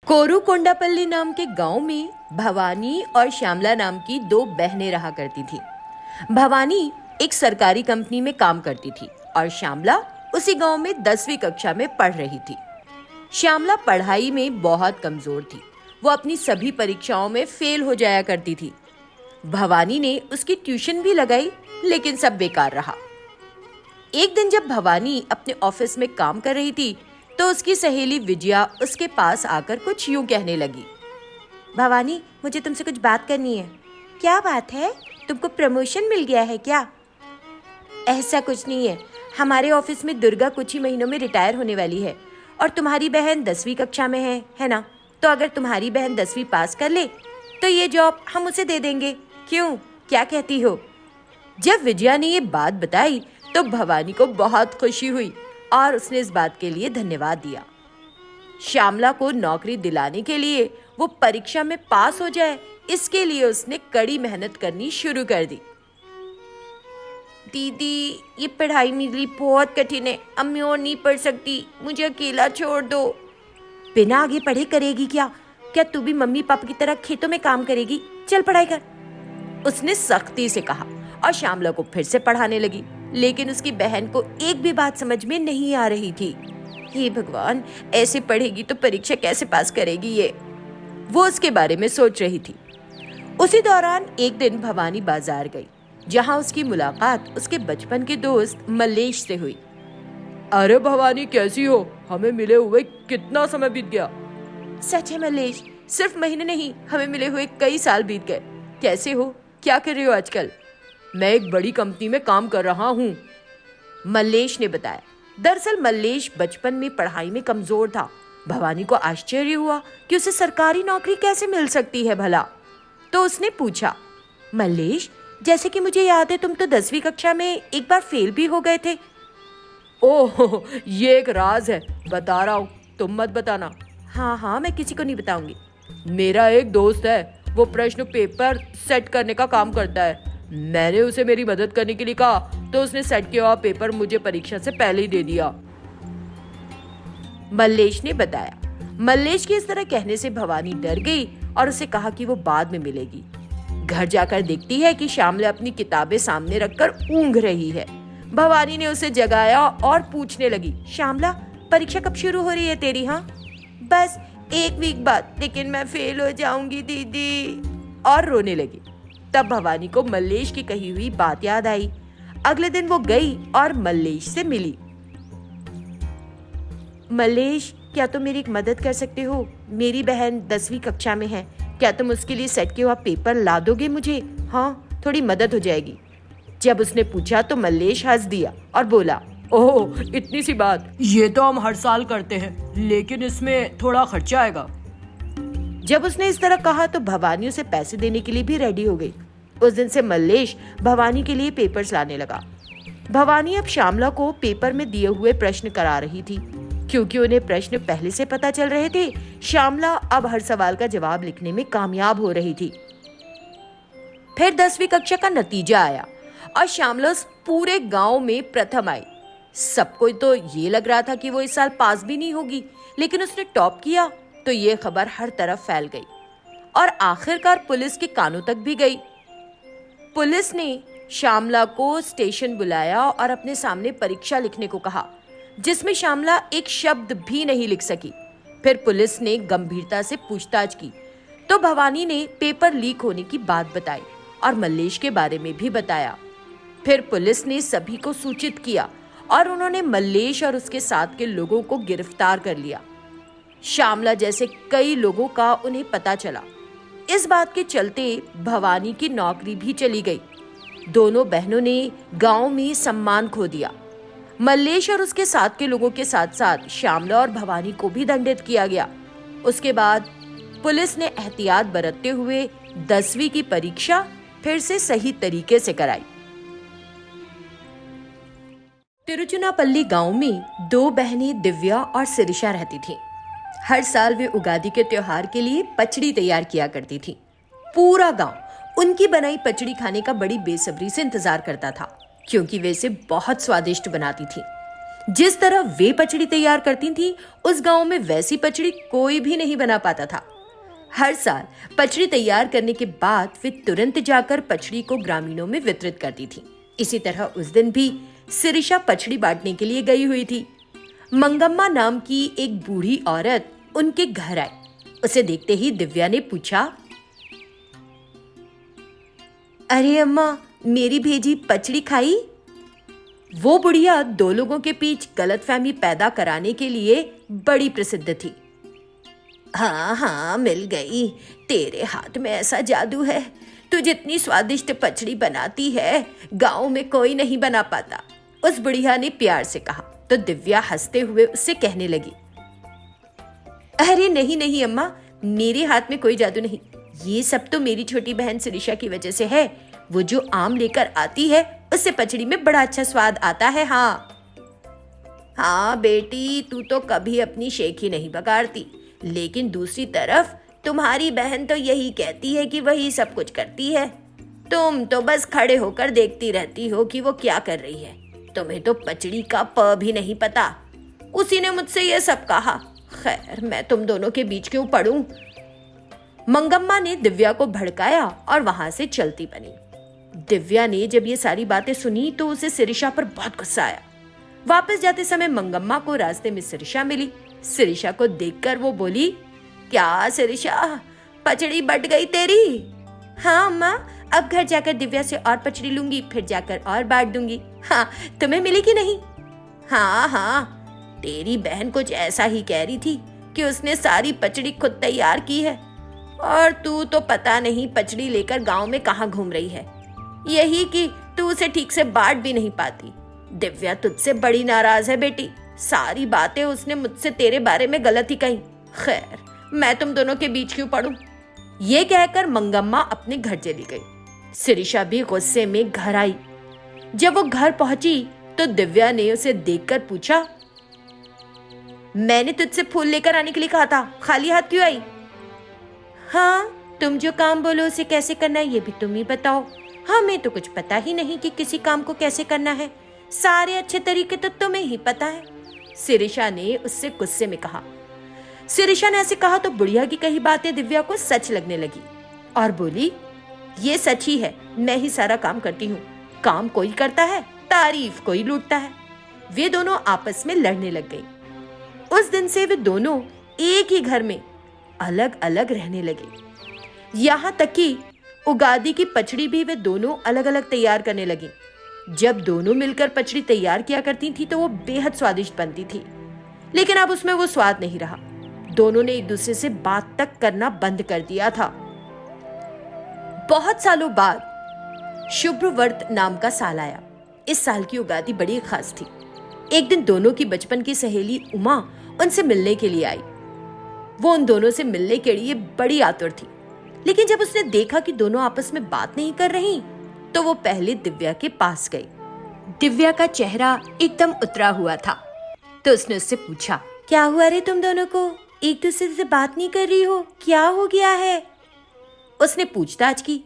कोरुकोंडापल्ली नाम के गांव में भवानी और श्यामला नाम की दो बहनें रहा करती थी। भवानी एक सरकारी कंपनी में काम करती थी और श्यामला उसी गांव में 10वीं कक्षा में पढ़ रही थी। श्यामला पढ़ाई में बहुत कमजोर थी। वो अपनी सभी परीक्षाओं में फेल हो जाया करती थी। भवानी ने उसकी ट्यूशन भी लगाई, लेकिन सब बेकार रहा। एक दिन जब भवानी अपने ऑफिस में काम कर रही थी तो उसकी सहेली विजया उसके पास आकर कुछ यूं कहने लगी। भवानी, मुझे तुमसे कुछ बात करनी है। क्या बात है? तुमको प्रमोशन मिल गया है क्या? ऐसा कुछ नहीं है। हमारे ऑफिस में दुर्गा कुछ ही महीनों में रिटायर होने वाली है और तुम्हारी बहन 10वीं कक्षा में है ना? तो अगर तुम्हारी बहन 10वीं पास कर ले तो ये जॉब हम उसे दे देंगे। क्यों, क्या कहती हो? जब विजया ने ये बात बताई तो भवानी को बहुत खुशी हुई और उसने इस बात के लिए धन्यवाद दिया। श्यामला को नौकरी दिलाने के लिए वो परीक्षा में पास हो जाए, इसके लिए उसने कड़ी मेहनत करनी शुरू कर दी। दीदी, ये पढ़ाई मेरे लिए बहुत कठिन है। अब मैं और नहीं पढ़ सकती, मुझे अकेला छोड़ दो। बिना आगे पढ़े करेगी क्या? क्या तू भी मम्मी पापा की तरह खेतों में काम करेगी? चल पढ़ाई कर, उसने सख्ती से कहा और श्यामला को फिर से पढ़ाने लगी। लेकिन उसकी बहन को एक भी बात समझ में नहीं आ रही थी। हे भगवान, ऐसे पढ़ेगी तो परीक्षा कैसे पास करेगी ये? वो उसके बारे में सोच रही थी। उसी दौरान एक दिन भवानी बाजार गई, जहां उसकी मुलाकात उसके बचपन के दोस्त मल्लेश से हुई। अरे भवानी, कैसी हो? हमें मिले हुए कितना समय बीत गया। सच है मल्लेश, सिर्फ महीने नहीं, हमें मिले हुए कई साल बीत गए। कैसे हो? क्या कर रहे हो आजकल? मैं एक बड़ी कंपनी में काम कर रहा हूँ, मल्लेश ने बताया। दरअसल मल्लेश बचपन में पढ़ाई में कमजोर था। भवानी को आश्चर्य हुआ कि उसे सरकारी नौकरी कैसे मिल सकती है भला। तो उसने पूछा, मल्लेश, जैसे कि मुझे याद है तुम तो 10वीं कक्षा में एक बार फेल भी हो गए थे। ओह, ये एक राज है, बता रहा हूँ, तुम मत बताना। हाँ, मैं किसी को नहीं बताऊंगी। मेरा एक दोस्त है, वो प्रश्न पेपर सेट करने का काम करता है। मैंने उसे मेरी मदद करने के लिए कहा तो उसने सेट किया हुआ पेपर मुझे परीक्षा से पहले ही दे दिया, मल्लेश ने बताया। मल्लेश के इस तरह कहने से भवानी डर गई और उसे कहा कि वो बाद में मिलेगी। घर जाकर देखती है कि श्यामला अपनी किताबें सामने रखकर ऊँघ रही है। भवानी ने उसे जगाया और पूछने लगी, श्यामला, परीक्षा कब शुरू हो रही है तेरी? हाँ, बस 1 वीक बाद, लेकिन मैं फेल हो जाऊंगी दीदी, और रोने लगी। तब भवानी को मल्लेश की कही हुई बात याद आई। अगले दिन वो गई और मल्लेश से मिली। मल्लेश, क्या तुम मेरी एक मदद कर सकते हो? मेरी बहन 10वीं कक्षा में है। क्या तुम उसके लिए सेट किया हुआ पेपर ला दोगे मुझे? हाँ, थोड़ी मदद हो जाएगी। जब उसने पूछा तो मल्लेश हंस दिया और बोला, ओह, इतनी सी बात, ये तो हम हर साल करते हैं, लेकिन इसमें थोड़ा खर्चा आएगा। जब उसने इस तरह कहा तो भवानी उसे पैसे देने के लिए भी रेडी हो गई। उस दिन से मल्लेश भवानी के लिए पेपर्स लाने लगा। भवानी अब श्यामला को पेपर में दिए हुए प्रश्न करा रही थी। क्योंकि उन्हें प्रश्न पहले से पता चल रहे थे, श्यामला अब हर सवाल का जवाब लिखने में कामयाब हो रही थी। फिर 10वीं कक्षा का नतीजा आया और श्यामला उस पूरे गांव में प्रथम आई। सबको तो ये लग रहा था कि वो इस साल पास भी नहीं होगी, लेकिन उसने टॉप किया तो ये खबर हर तरफ फैल गई और आखिरकार पुलिस के कानों तक भी गई। पुलिस ने श्यामला को स्टेशन बुलाया और अपने सामने परीक्षा लिखने को कहा, जिसमें श्यामला एक शब्द भी नहीं लिख सकी। फिर पुलिस ने गंभीरता से पूछताछ की तो भवानी ने पेपर लीक होने की बात बताई और मल्लेश के बारे में भी बताया। फिर पुलिस ने सभी को सूचित किया और उन्होंने मल्लेश और उसके साथ के लोगों को गिरफ्तार कर लिया। श्यामला जैसे कई लोगों का उन्हें पता चला। इस बात के चलते भवानी की नौकरी भी चली गई। दोनों बहनों ने गांव में सम्मान खो दिया। मल्लेश और उसके साथ के लोगों के साथ साथ श्यामला और भवानी को भी दंडित किया गया। उसके बाद पुलिस ने एहतियात बरतते हुए 10वीं की परीक्षा फिर से सही तरीके से कराई। तिरुचुनापल्ली गांव में 2 बहनें दिव्या और सिरिशा रहती थीं। हर साल वे उगादि के त्योहार के लिए पचड़ी तैयार किया करती थीं। पूरा गांव उनकी बनाई पचड़ी खाने का बड़ी बेसब्री से इंतजार करता था, क्योंकि वे इसे बहुत स्वादिष्ट बनाती थीं। जिस तरह वे पचड़ी तैयार करती थीं, उस गांव में वैसी पचड़ी कोई भी नहीं बना पाता था। हर साल पचड़ी तैयार करने के बाद वे तुरंत जाकर पचड़ी को ग्रामीणों में वितरित करती थीं। इसी तरह उस दिन भी शिरीषा पचड़ी बांटने के लिए गई हुई थी। मंगम्मा नाम की एक बूढ़ी औरत उनके घर आई। उसे देखते ही दिव्या ने पूछा, अरे अम्मा, मेरी भेजी पचड़ी खाई? वो बुढ़िया दो लोगों के बीच गलतफहमी पैदा कराने के लिए बड़ी प्रसिद्ध थी। हाँ हाँ, मिल गई। तेरे हाथ में ऐसा जादू है, तू जितनी स्वादिष्ट पचड़ी बनाती है गांव में कोई नहीं बना पाता, उस बुढ़िया ने प्यार से कहा। तो दिव्या हंसते हुए उससे कहने लगी, अरे नहीं नहीं अम्मा, मेरे हाथ में कोई जादू नहीं, ये सब तो मेरी छोटी बहन शिरीषा की वजह से है। वो जो आम लेकर आती है उससे पचड़ी में बड़ा अच्छा स्वाद आता है। हाँ बेटी, तू तो कभी अपनी शेखी नहीं बगाड़ती, लेकिन दूसरी तरफ तुम्हारी बहन तो यही कहती है कि वही सब कुछ करती है। तुम तो बस खड़े होकर देखती रहती हो कि वो क्या कर रही है। तुम्हें तो पचड़ी का प भी नहीं पता। उसी ने मुझसे ये सब कहा। खैर, मैं तुम दोनों के बीच क्यों पड़ूं? मंगम्मा ने दिव्या को भड़काया और वहां से चलती बनी। दिव्या ने जब ये सारी बातें सुनी तो उसे शिरीषा पर बहुत गुस्सा आया। वापस जाते समय मंगम्मा को रास्ते में शिरीषा मिली। शिरीषा को देखकर वो बोली, क्या शिरीषा, पचड़ी बट गई तेरी? हाँ अम्मा, अब घर जाकर दिव्या से और पचड़ी लूंगी, फिर जाकर और बांट दूंगी। हाँ, तुम्हें मिली कि नहीं? हाँ, तेरी बहन कुछ ऐसा ही कह रही थी कि उसने सारी पचड़ी खुद तैयार की है, और तू तो पता नहीं पचड़ी लेकर गांव में कहाँ घूम रही है। यही कि तू उसे ठीक से बांट भी नहीं पाती। दिव्या तुझसे बड़ी नाराज है बेटी, सारी बातें उसने मुझसे तेरे बारे में गलत ही कही। खैर, मैं तुम दोनों के बीच क्यों पड़ूं? ये कहकर मंगम्मा अपने घर चली गई। शिरीषा भी गुस्से में घर आई। जब वो घर पहुंची तो दिव्या ने उसे देखकर पूछा, मैंने तुझसे फूल लेकर आने के लिए कहा था, खाली हाथ क्यों आई? हाँ, तुम जो काम बोलो उसे कैसे करना है ये भी तुम ही बताओ। हमें तो कुछ पता ही नहीं कि किसी काम को कैसे करना है। सारे अच्छे तरीके तो तुम्हें ही पता है, शिरीषा ने उससे गुस्से में कहा। शिरीषा ने ऐसे कहा तो बुढ़िया की कही बातें दिव्या को सच लगने लगी और बोली, ये सच ही है, मैं ही सारा काम करती हूँ। काम कोई करता है, तारीफ कोई लूटता है। वे दोनों आपस में लड़ने लग गई। उस दिन से वे दोनों एक ही घर में अलग अलग रहने लगे। यहाँ तक कि उगादी की पचड़ी भी वे दोनों अलग अलग तैयार करने लगी। जब दोनों मिलकर पचड़ी तैयार किया करती थी तो वो बेहद स्वादिष्ट बनती थी, लेकिन अब उसमें वो स्वाद नहीं रहा। दोनों ने एक दूसरे से बात तक करना बंद कर दिया था। बहुत सालों बाद शुभ्रवर्त नाम का साल आया। इस साल की उगादी बड़ी खास थी। एक दिन दोनों की बचपन की सहेली उमा उनसे मिलने के लिए आई। वो उन दोनों से मिलने के लिए बड़ी आतुर थी, लेकिन जब उसने देखा कि दोनों आपस में बात नहीं कर रही तो वो पहले दिव्या के पास गई। दिव्या का चेहरा एकदम उतरा हुआ था, तो उसने उससे पूछा, क्या हुआ रे तुम दोनों को? एक दूसरे से बात नहीं कर रही हो, क्या हो गया है? उसने पूछताछ की।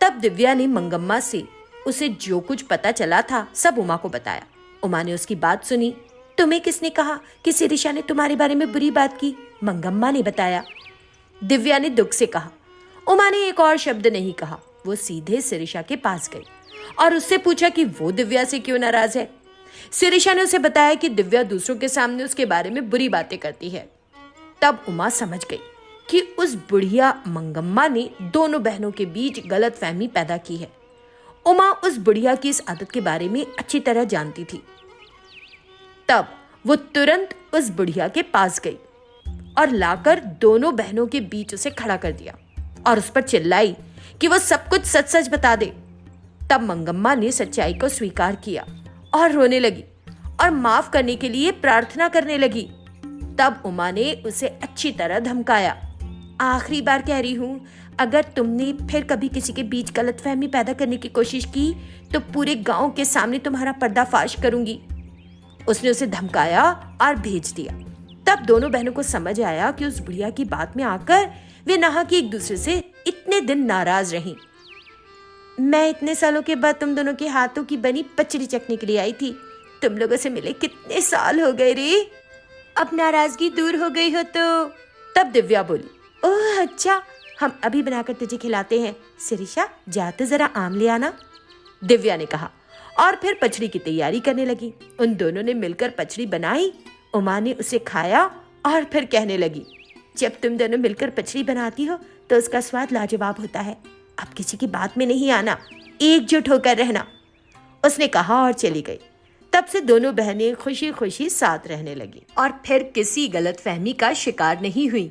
तब दिव्या ने मंगम्मा से उसे जो कुछ पता चला था सब उमा को बताया। उमा ने उसकी बात सुनी। तुम्हें किसने कहा कि शिरीषा ने तुम्हारे बारे में बुरी बात की? मंगम्मा ने बताया। दिव्या ने दुख से कहा। उमा ने एक और शब्द नहीं कहा। वो सीधे शिरीषा के पास गई और उससे पूछा कि वो दिव्या से क्यों नाराज है। शिरीषा ने उसे बताया कि दिव्या दूसरों के सामने उसके बारे में बुरी बातें करती है। तब उमा समझ गई कि उस बुढ़िया मंगम्मा ने दोनों बहनों के बीच गलतफहमी पैदा की है। उमा उस बुढ़िया की इस आदत के बारे में अच्छी तरह जानती थी। तब वो तुरंत उस बुढ़िया के पास गई और लाकर दोनों बहनों के बीच उसे खड़ा कर दिया और उस पर चिल्लाई कि वो सब कुछ सच सच बता दे। तब मंगम्मा ने सच्चाई को स्वीकार किया और रोने लगी और माफ करने के लिए प्रार्थना करने लगी। तब उमा ने उसे अच्छी तरह धमकाया। आखिरी बार कह रही हूँ, अगर तुमने फिर कभी किसी के बीच गलतफहमी पैदा करने की कोशिश की तो पूरे गांव के सामने तुम्हारा पर्दाफाश करूंगी। उसने उसे धमकाया और भेज दिया। तब दोनों बहनों को समझ आया कि उस बुढ़िया की बात में आकर वे नहा कि एक दूसरे से इतने दिन नाराज रहीं। मैं इतने सालों के बाद तुम दोनों के हाथों की बनी पचड़ी चखने के लिए आई थी। तुम लोगों से मिले कितने साल हो गए रे। अब नाराजगी दूर हो गई हो तो। तब दिव्या बोली, ओह अच्छा, हम अभी बनाकर तुझे खिलाते हैं। शिरीषा जा तो जरा आम ले आना, दिव्या ने कहा और फिर पचड़ी की तैयारी करने लगी। उन दोनों ने मिलकर पचड़ी बनाई। उमा ने उसे खाया और फिर कहने लगी, जब तुम दोनों मिलकर पचड़ी बनाती हो तो उसका स्वाद लाजवाब होता है। अब किसी की बात में नहीं आना, एकजुट होकर रहना, उसने कहा और चली गई। तब से दोनों बहनें खुशी खुशी साथ रहने लगी और फिर किसी गलतफहमी का शिकार नहीं हुई।